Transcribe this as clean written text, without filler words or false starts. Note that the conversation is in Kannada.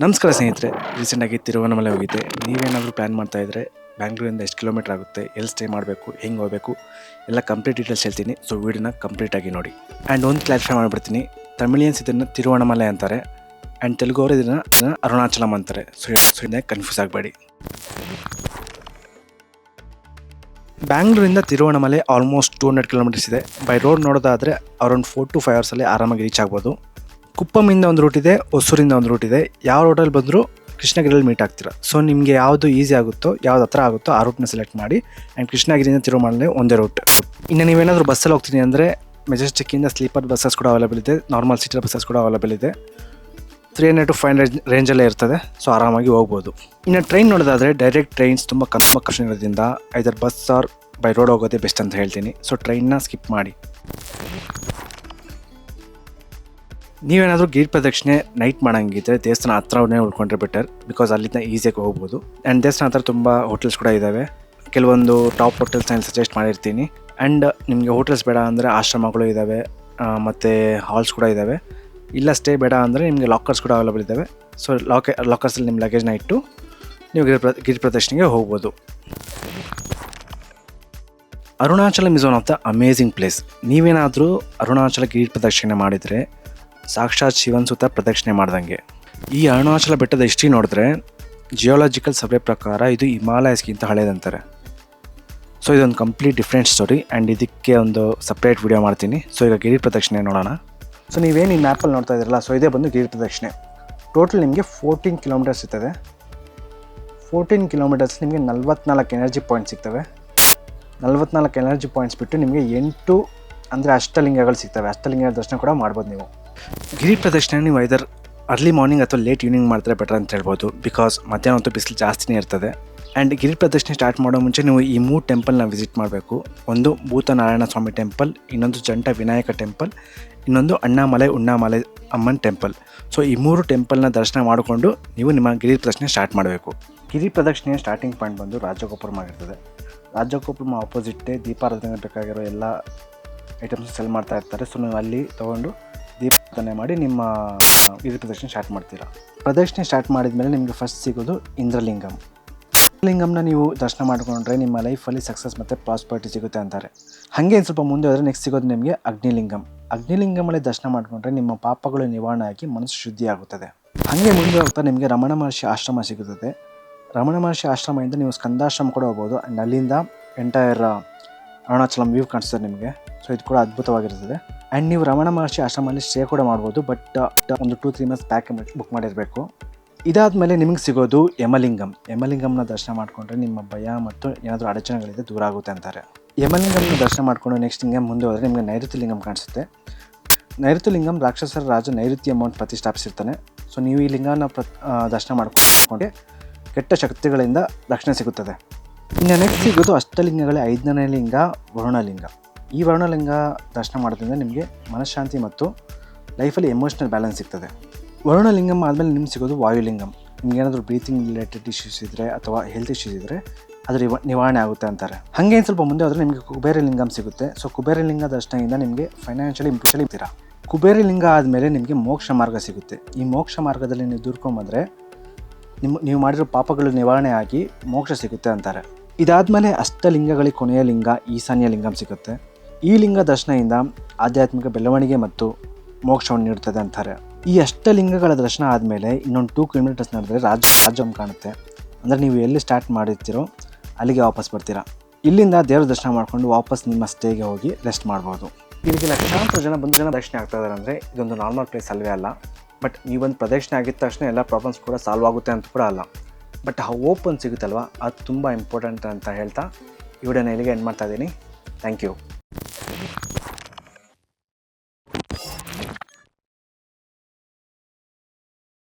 ನಮಸ್ಕಾರ ಸ್ನೇಹಿತರೆ, ರೀಸೆಂಟಾಗಿ ತಿರುವಣ್ಣಾಮಲೈ ಹೋಗಿದ್ದೆ. ನೀವೇನಾದರೂ ಪ್ಲ್ಯಾನ್ ಮಾಡ್ತಾಯಿದ್ರೆ ಬ್ಯಾಂಗ್ಳೂರಿಂದ ಎಷ್ಟು ಕಿಲೋಮೀಟ್ರ್ ಆಗುತ್ತೆ, ಎಲ್ಲಿ ಸ್ಟೇ ಮಾಡಬೇಕು, ಹೆಂಗೆ ಹೋಗಬೇಕು ಎಲ್ಲ ಕಂಪ್ಲೀಟ್ ಡೀಟೇಲ್ಸ್ ಹೇಳ್ತೀನಿ. ಸೊ ವೀಡಿಯೋನ ಕಂಪ್ಲೀಟಾಗಿ ನೋಡಿ. ಆ್ಯಂಡ್ ಒಂದು ಕ್ಲಾರಿಫೈ ಮಾಡಿಬಿಡ್ತೀನಿ, ತಮಿಳಿಯನ್ಸ್ ಇದನ್ನು ತಿರುವಣ್ಣಾಮಲೈ ಅಂತಾರೆ ಆ್ಯಂಡ್ ತೆಲುಗುವರು ಇದನ್ನು ಅರುಣಾಚಲಂ ಅಂತಾರೆ. ಸೊ ಇದನ್ನ ಕನ್ಫ್ಯೂಸ್ ಆಗಬೇಡಿ. ಬ್ಯಾಂಗ್ಳೂರಿಂದ ತಿರುವಣ್ಣಾಮಲೈ ಆಲ್ಮೋಸ್ಟ್ 200 ಕಿಲೋಮೀಟರ್ಸ್ ಇದೆ. ಬೈ ರೋಡ್ ನೋಡೋದಾದರೆ ಅರೌಂಡ್ 4 to 5 ಅವರ್ಸಲ್ಲಿ ಆರಾಮಾಗಿ ರೀಚ್ ಆಗ್ಬೋದು. ಕುಪ್ಪಮಿಂದ ಒಂದು ರೂಟ್ ಇದೆ, ಹೊಸೂರಿಂದ ಒಂದು ರೂಟ್ ಇದೆ. ಯಾವ ರೋಡಲ್ಲಿ ಬಂದರೂ ಕೃಷ್ಣಗಿರಿಯಲ್ಲಿ ಮೀಟ್ ಆಗ್ತೀರಾ. ಸೊ ನಿಮಗೆ ಯಾವುದು ಈಸಿ ಆಗುತ್ತೋ, ಯಾವ್ದು ಹತ್ರ ಆಗುತ್ತೋ ಆ ರೂಟ್ನ ಸೆಲೆಕ್ಟ್ ಮಾಡಿ. ಆ್ಯಂಡ್ ಕೃಷ್ಣಗಿರಿಯಿಂದ ತಿರುವಣ್ಣಾಮಲೈ ಒಂದೇ ರೂಟ್. ಇನ್ನು ನೀವೇನಾದರೂ ಬಸ್ಸಲ್ಲಿ ಹೋಗ್ತೀನಿ ಅಂದರೆ ಮೆಜೆಸ್ಟಿಕ್ಕಿಂದ ಸ್ಲೀಪರ್ ಬಸ್ಸಸ್ ಕೂಡ ಅವೈಲೇಬಲ್ ಇದೆ, ನಾರ್ಮಲ್ ಸೀಟರ್ ಬಸ್ಸಸ್ ಕೂಡ ಅವೈಲೇಬಲ್ ಇದೆ. 300 to 500 ರೇಂಜಲ್ಲೇ ಇರ್ತದೆ. ಸೊ ಆರಾಮಾಗಿ ಹೋಗ್ಬೋದು. ಇನ್ನು ಟ್ರೈನ್ ನೋಡೋದಾದರೆ ಡೈರೆಕ್ಟ್ ಟ್ರೈನ್ಸ್ ತುಂಬ ಕಮ್ಮಿ ಇರೋದ್ರಿಂದ ಐದರ್ ಬಸ್ ಆರ್ ಬೈ ರೋಡ್ ಹೋಗೋದೇ ಬೆಸ್ಟ್ ಅಂತ ಹೇಳ್ತೀನಿ. ಸೊ ಟ್ರೈನ್ನ ಸ್ಕಿಪ್ ಮಾಡಿ. ನೀವೇನಾದರೂ ಗಿರಿ ಪ್ರದಕ್ಷಿಣೆ ನೈಟ್ ಮಾಡೋಂಗಿದ್ರೆ ದೇವಸ್ಥಾನ ಹತ್ರವೇ ಉಳ್ಕೊಂಡ್ರೆ ಬೆಟರ್, ಬಿಕಾಸ್ ಅಲ್ಲಿಂದ ಈಸಿಯಾಗಿ ಹೋಗ್ಬೋದು. ಆ್ಯಂಡ್ ದೇವಸ್ಥಾನ ಹತ್ರ ತುಂಬ ಹೋಟೆಲ್ಸ್ ಕೂಡ ಇದ್ದಾವೆ. ಕೆಲವೊಂದು ಟಾಪ್ ಹೋಟೆಲ್ಸ್ನ ಸಜೆಸ್ಟ್ ಮಾಡಿರ್ತೀನಿ. ಆ್ಯಂಡ್ ನಿಮಗೆ ಹೋಟೆಲ್ಸ್ ಬೇಡ ಅಂದರೆ ಆಶ್ರಮಗಳು ಇದ್ದಾವೆ, ಮತ್ತು ಹಾಲ್ಸ್ ಕೂಡ ಇದ್ದಾವೆ. ಇಲ್ಲ ಸ್ಟೇ ಬೇಡ ಅಂದರೆ ನಿಮಗೆ ಲಾಕರ್ಸ್ ಕೂಡ ಅವೈಲೇಬಲ್ ಇದ್ದಾವೆ. ಸೊ ಲಾಕರ್ಸಲ್ಲಿ ನಿಮ್ಮ ಲಗೇಜ್ನ ಇಟ್ಟು ನೀವು ಗಿರಿ ಪ್ರದಕ್ಷಿಣೆಗೆ ಹೋಗ್ಬೋದು. Arunachalam is one of the amazing place. ನೀವೇನಾದರೂ ಅರುಣಾಚಲ ಗಿರಿ ಪ್ರದಕ್ಷಿಣೆ ಮಾಡಿದರೆ ಸಾಕ್ಷಾತ್ ಶಿವನ್ ಸುತ್ತ ಪ್ರದಕ್ಷಿಣೆ ಮಾಡ್ದಂಗೆ. ಈ ಅರುಣಾಚಲ ಬೆಟ್ಟದ ಹಿಸ್ಟ್ರಿ ನೋಡಿದ್ರೆ ಜಿಯೋಲಾಜಿಕಲ್ ಸರ್ವೆ ಪ್ರಕಾರ ಇದು ಹಿಮಾಲಯಸ್ಗಿಂತ ಹಳೇದಂತಾರೆ. ಸೊ ಇದೊಂದು ಕಂಪ್ಲೀಟ್ ಡಿಫ್ರೆಂಟ್ ಸ್ಟೋರಿ ಆ್ಯಂಡ್ ಇದಕ್ಕೆ ಒಂದು ಸಪ್ರೇಟ್ ವಿಡಿಯೋ ಮಾಡ್ತೀನಿ. ಸೊ ಈಗ ಗಿರಿ ಪ್ರದಕ್ಷಿಣೆ ನೋಡೋಣ. ಸೊ ನೀವೇನು ಈ ಮ್ಯಾಪಲ್ಲಿ ನೋಡ್ತಾ ಇದ್ದೀರಲ್ಲ, ಸೊ ಇದೇ ಬಂದು ಗಿರಿ ಪ್ರದಕ್ಷಿಣೆ. ಟೋಟಲ್ ನಿಮಗೆ 14 ಕಿಲೋಮೀಟರ್ಸ್ ಇರ್ತದೆ. 14 ಕಿಲೋಮೀಟರ್ಸ್ ನಿಮಗೆ 44 ಎನರ್ಜಿ ಪಾಯಿಂಟ್ಸ್ ಸಿಗ್ತವೆ. 44 ಎನರ್ಜಿ ಪಾಯಿಂಟ್ಸ್ ಬಿಟ್ಟು ನಿಮಗೆ 8 ಅಂದರೆ ಅಷ್ಟಲಿಂಗಗಳು ಸಿಗ್ತವೆ. ಅಷ್ಟಲಿಂಗದ ದರ್ಶನ ಕೂಡ ಮಾಡ್ಬೋದು ನೀವು. ಗಿರಿ ಪ್ರದಕ್ಷಿಣೆ ನೀವು ಐದರ್ ಅರ್ಲಿ ಮಾರ್ನಿಂಗ್ ಅಥವಾ ಲೇಟ್ ಈವ್ನಿಂಗ್ ಮಾಡಿದ್ರೆ ಬೆಟರ್ ಅಂತ ಹೇಳ್ಬೋದು, ಬಿಕಾಸ್ ಮಧ್ಯಾಹ್ನ ಹೊತ್ತು ಬಿಸಿಲು ಜಾಸ್ತಿನೇ ಇರ್ತದೆ. ಆ್ಯಂಡ್ ಗಿರಿ ಪ್ರದಕ್ಷಿಣೆ ಸ್ಟಾರ್ಟ್ ಮಾಡೋ ಮುಂಚೆ ನೀವು ಈ 3 ಟೆಂಪಲ್ನ ವಿಸಿಟ್ ಮಾಡಬೇಕು. ಒಂದು ಭೂತನಾರಾಯಣ ಸ್ವಾಮಿ ಟೆಂಪಲ್, ಇನ್ನೊಂದು ಜಂಟ ವಿನಾಯಕ ಟೆಂಪಲ್, ಇನ್ನೊಂದು ಅಣ್ಣಾಮಲೈ ಉಣ್ಣಾಮಲೈ ಅಮ್ಮನ್ ಟೆಂಪಲ್. ಸೊ ಈ 3 ಟೆಂಪಲ್ನ ದರ್ಶನ ಮಾಡಿಕೊಂಡು ನೀವು ನಿಮ್ಮ ಗಿರಿ ಪ್ರದಕ್ಷಿಣೆ ಸ್ಟಾರ್ಟ್ ಮಾಡಬೇಕು. ಗಿರಿ ಪ್ರದಕ್ಷಿಣೆಯ ಸ್ಟಾರ್ಟಿಂಗ್ ಪಾಯಿಂಟ್ ಬಂದು ರಾಜಗೋಪುರಂ ಆಗಿರ್ತದೆ. ರಾಜಗೋಪುರಂ ಆಪೋಸಿಟ್ಟೇ ದೀಪಾರಾಧನೆ ಬೇಕಾಗಿರೋ ಎಲ್ಲ ಐಟಮ್ಸ್ ಸೆಲ್ ಮಾಡ್ತಾ ಇರ್ತಾರೆ. ಸೊ ನೀವು ಅಲ್ಲಿ ತೊಗೊಂಡು ದೀಪಾರಾಧನೆ ಮಾಡಿ ನಿಮ್ಮ ಗಿರಿ ಪ್ರದಕ್ಷಿಣೆ ಸ್ಟಾರ್ಟ್ ಮಾಡ್ತೀರಾ. ಪ್ರದಕ್ಷಿಣೆ ಸ್ಟಾರ್ಟ್ ಮಾಡಿದ ಮೇಲೆ ನಿಮಗೆ ಫಸ್ಟ್ ಸಿಗೋದು ಇಂದ್ರಲಿಂಗಂ. ಇಂದ್ರಲಿಂಗಂನ ನೀವು ದರ್ಶನ ಮಾಡಿಕೊಂಡ್ರೆ ನಿಮ್ಮ ಲೈಫಲ್ಲಿ ಸಕ್ಸಸ್ ಮತ್ತು ಪ್ರಾಸ್ಪರಿಟಿ ಸಿಗುತ್ತೆ ಅಂತಾರೆ. ಹಾಗೆ ಸ್ವಲ್ಪ ಮುಂದೆ ಹೋದರೆ ನೆಕ್ಸ್ಟ್ ಸಿಗೋದು ನಿಮಗೆ ಅಗ್ನಿಲಿಂಗಂ. ಅಗ್ನಿಲಿಂಗಮಲ್ಲಿ ದರ್ಶನ ಮಾಡಿಕೊಂಡ್ರೆ ನಿಮ್ಮ ಪಾಪಗಳು ನಿವಾರಣೆ ಆಗಿ ಮನಸ್ಸು ಶುದ್ಧಿ ಆಗುತ್ತದೆ. ಹಾಗೆ ಮುಂದೆ ಹೋಗ್ತಾ ನಿಮಗೆ ರಮಣ ಮಹರ್ಷಿ ಆಶ್ರಮ ಸಿಗುತ್ತದೆ. ರಮಣ ಮಹರ್ಷಿ ಆಶ್ರಮದಿಂದ ನೀವು ಸ್ಕಂದಾಶ್ರಮ ಕೂಡ ಹೋಗ್ಬೋದು. ಆ್ಯಂಡ್ ಅಲ್ಲಿಂದ ಎಂಟೈರ್ ಅರುಣಾಚಲಂ ವ್ಯೂ ಕಾಣಿಸ್ತದೆ ನಿಮಗೆ. ಸೊ ಇದು ಕೂಡ ಅದ್ಭುತವಾಗಿರ್ತದೆ. ಆ್ಯಂಡ್ ನೀವು ರಮಣ ಮಹರ್ಷಿ ಆಶ್ರಮದಲ್ಲಿ ಸ್ಟೇ ಕೂಡ ಮಾಡ್ಬೋದು, ಬಟ್ ಒಂದು 2-3 ಮಂತ್ಸ್ ಪ್ಯಾಕ್ ಬುಕ್ ಮಾಡಿರಬೇಕು. ಇದಾದಮೇಲೆ ನಿಮಗೆ ಸಿಗೋದು ಯಮಲಿಂಗಂ. ಯಮಲಿಂಗಂನ ದರ್ಶನ ಮಾಡಿಕೊಂಡ್ರೆ ನಿಮ್ಮ ಭಯ ಮತ್ತು ಏನಾದರೂ ಅಡಚಣೆಗಳಿದೆ ದೂರ ಆಗುತ್ತೆ ಅಂತಾರೆ. ಯಮಲಿಂಗಂನ ದರ್ಶನ ಮಾಡಿಕೊಂಡು ನೆಕ್ಸ್ಟ್ ಹಿಂಗೆ ಮುಂದೆ ಹೋದರೆ ನಿಮಗೆ ನೈಋತ್ಯ ಲಿಂಗಂ ಕಾಣಿಸುತ್ತೆ. ನೈಋತ್ಯ ಲಿಂಗಂ ರಾಕ್ಷಸರ ರಾಜ ನೈಋತ್ಯ ಅಮೌಂಟ್ ಪ್ರತಿಷ್ಠಾಪಿಸಿರ್ತಾನೆ. ಸೊ ನೀವು ಈ ಲಿಂಗನ ದರ್ಶನ ಮಾಡಿಕೊಂಡೆ ಕೆಟ್ಟ ಶಕ್ತಿಗಳಿಂದ ರಕ್ಷಣೆ ಸಿಗುತ್ತದೆ. ಇನ್ನು ನೆಕ್ಸ್ಟ್ ಸಿಗೋದು ಅಷ್ಟಲಿಂಗಗಳೇ 5ನೇ ಲಿಂಗ ವರುಣಲಿಂಗ. ಈ ವರುಣಲಿಂಗ ದರ್ಶನ ಮಾಡೋದ್ರಿಂದ ನಿಮಗೆ ಮನಃಶಾಂತಿ ಮತ್ತು ಲೈಫಲ್ಲಿ ಎಮೋಷ್ನಲ್ ಬ್ಯಾಲೆನ್ಸ್ ಸಿಗ್ತದೆ. ವರುಣಲಿಂಗಂ ಆದಮೇಲೆ ನಿಮ್ಗೆ ಸಿಗೋದು ವಾಯುಲಿಂಗಂ. ನಿಮ್ಗೇನಾದರೂ ಬ್ರೀತಿಂಗ್ ರಿಲೇಟೆಡ್ ಇಶ್ಯೂಸ್ ಇದ್ದರೆ ಅಥವಾ ಹೆಲ್ತ್ ಇಶ್ಯೂಸ್ ಇದ್ದರೆ ಅದು ನಿವಾರಣೆ ಆಗುತ್ತೆ ಅಂತಾರೆ. ಹಾಗೆ ಸ್ವಲ್ಪ ಮುಂದೆ ಹೋದರೆ ನಿಮಗೆ ಕುಬೇರಲಿಂಗಂ ಸಿಗುತ್ತೆ. ಸೊ ಕುಬೇರಲಿಂಗ ದರ್ಶನದಿಂದ ನಿಮಗೆ ಫೈನಾನ್ಷಿಯಲಿ ಇರ್ತೀರಾ. ಕುಬೇರಲಿಂಗ ಆದಮೇಲೆ ನಿಮಗೆ ಮೋಕ್ಷ ಮಾರ್ಗ ಸಿಗುತ್ತೆ. ಈ ಮೋಕ್ಷ ಮಾರ್ಗದಲ್ಲಿ ನೀವು ದೂರ್ಕೊಂಬಂದರೆ ನೀವು ಮಾಡಿರೋ ಪಾಪಗಳು ನಿವಾರಣೆ ಆಗಿ ಮೋಕ್ಷ ಸಿಗುತ್ತೆ ಅಂತಾರೆ. ಇದಾದಮೇಲೆ ಅಷ್ಟಲಿಂಗಗಳಿಗೆ ಕೊನೆಯ ಲಿಂಗ ಈಶಾನ್ಯ ಲಿಂಗಂ ಸಿಗುತ್ತೆ. ಈ ಲಿಂಗ ದರ್ಶನದಿಂದ ಆಧ್ಯಾತ್ಮಿಕ ಬೆಳವಣಿಗೆ ಮತ್ತು ಮೋಕ್ಷವನ್ನು ನೀಡುತ್ತದೆ ಅಂತಾರೆ. ಈ ಅಷ್ಟಲಿಂಗಗಳ ದರ್ಶನ ಆದಮೇಲೆ ಇನ್ನೊಂದು 2 ಕಿಲೋಮೀಟರ್ಸ್ ನಡೆದರೆ ರಾಜಂ ಕಾಣುತ್ತೆ. ಅಂದರೆ ನೀವು ಎಲ್ಲಿ ಸ್ಟಾರ್ಟ್ ಮಾಡಿರ್ತೀರೋ ಅಲ್ಲಿಗೆ ವಾಪಸ್ ಬರ್ತೀರಾ. ಇಲ್ಲಿಂದ ದೇವರ ದರ್ಶನ ಮಾಡಿಕೊಂಡು ವಾಪಸ್ ನಿಮ್ಮ ಸ್ಟೇಗೆ ಹೋಗಿ ರೆಸ್ಟ್ ಮಾಡ್ಬೋದು. ಇಲ್ಲಿಗೆ ಲಕ್ಷಾಂತರ ಜನ ಪ್ರದಕ್ಷಿಣೆ ಆಗ್ತಾ ಇದ್ದಾರೆ ಅಂದರೆ ಇದೊಂದು ನಾರ್ಮಲ್ ಪ್ಲೇಸ್ ಅಲ್ವೇ ಅಲ್ಲ. ಬಟ್ ನೀವೊಂದು ಪ್ರದಕ್ಷಿಣೆ ಆಗಿದ ತಕ್ಷಣ ಎಲ್ಲ ಪ್ರಾಬ್ಲಮ್ಸ್ ಕೂಡ ಸಾಲ್ವ್ ಆಗುತ್ತೆ ಅಂತ ಕೂಡ ಅಲ್ಲ. ಬಟ್ ಆ ಓಪನ್ ಸಿಗುತ್ತಲ್ವ, ಅದು ತುಂಬ ಇಂಪಾರ್ಟೆಂಟ್ ಅಂತ ಹೇಳ್ತಾ ಈ ವಿಡಿಯೋನ ಇಲ್ಲಿಗೆ ಎಂಡ್ ಮಾಡ್ತಾ ಇದ್ದೀನಿ. Thank you.